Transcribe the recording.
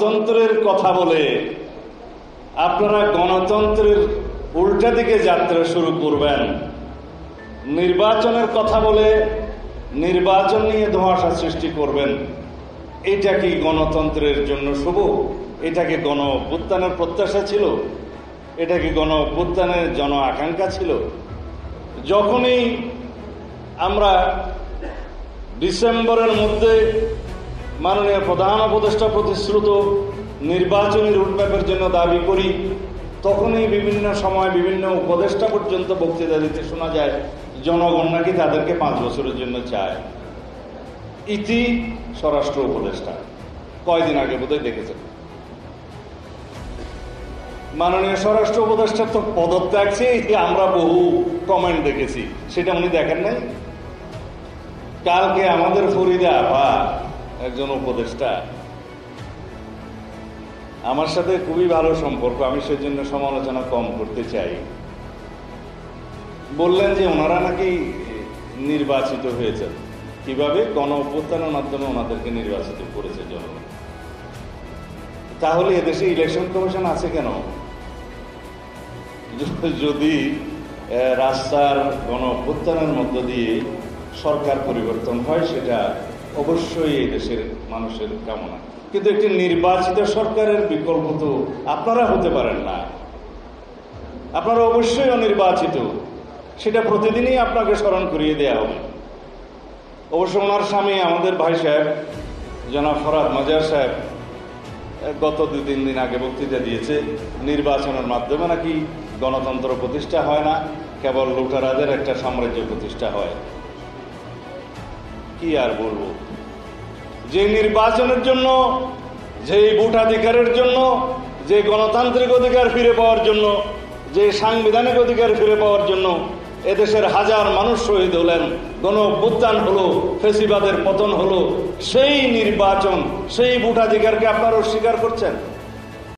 গণতন্ত্রের কথা বলে আপনারা গণতন্ত্রের উল্টা দিকে যাত্রা শুরু করবেন, নির্বাচনের কথা বলে নির্বাচন নিয়ে ধোঁয়াশা সৃষ্টি করবেন, এটা কি গণতন্ত্রের জন্য শুভ? এটা কি গণ অভ্যুত্থানের প্রত্যাশা ছিল? এটা কি গণ অভ্যুত্থানের জন আকাঙ্ক্ষা ছিল? যখনই আমরা ডিসেম্বরের মধ্যে মাননীয় প্রধান উপদেষ্টা প্রতিশ্রুত নির্বাচনী রুটম্যাপের জন্য দাবি করি, তখনই বিভিন্ন সময় বিভিন্ন উপদেষ্টা পর্যন্ত বক্তৃতা দিতে শোনা যায় জনগণ নাকি তাদেরকে 5 বছরের জন্য চায়। ইতি স্বরাষ্ট্র উপদেষ্টা কয়দিন আগে বোধহয় দেখেছেন, মাননীয় স্বরাষ্ট্র উপদেষ্টার তো পদত্যাগ চেয়ে আমরা বহু কমেন্ট দেখেছি, সেটা উনি দেখেন নাই। কালকে আমাদের ফরিদা আপা একজন উপদেষ্টা, আমার সাথে খুবই ভালো সম্পর্ক, আমি সেজন্য সমালোচনা কম করতে চাই, বললেন যে ওনারা নাকি নির্বাচিত হয়েছেন। কিভাবে? গণ অভ্যুত্থানের মাধ্যমে ওনাদেরকে নির্বাচিত করেছে জনগণ। তাহলে এদেশে ইলেকশন কমিশন আছে কেন? যদি রাস্তার গণ অভ্যুত্থানের মধ্য দিয়ে সরকার পরিবর্তন হয়, সেটা অবশ্যই এই দেশের মানুষের কামনা, কিন্তু একটি নির্বাচিত সরকারের বিকল্প তো আপনারা হতে পারেন না। আপনারা অবশ্যই অনির্বাচিত, সেটা প্রতিদিনই আপনাকে স্মরণ করিয়ে দেওয়া হবে। অবশ্য ওনার স্বামী আমাদের ভাই সাহেব জনাব ফরহাদ মাজার সাহেব গত 2-3 দিন আগে বক্তৃতা দিয়েছে, নির্বাচনের মাধ্যমে নাকি গণতন্ত্র প্রতিষ্ঠা হয় না, কেবল লুটারাদের একটা সাম্রাজ্য প্রতিষ্ঠা হয়। কি আর বলবো, যে নির্বাচনের জন্য, যে ভোটাধিকারের জন্য, যে গণতান্ত্রিক অধিকার ফিরে পাওয়ার জন্য, যে সাংবিধানিক অধিকার ফিরে পাওয়ার জন্য এদেশের হাজার মানুষ শহীদ হলেন, গণ অভ্যুত্থান হলো, ফেসিবাদের পতন হলো, সেই নির্বাচন, সেই ভোটাধিকারকে আপনারা অস্বীকার করছেন।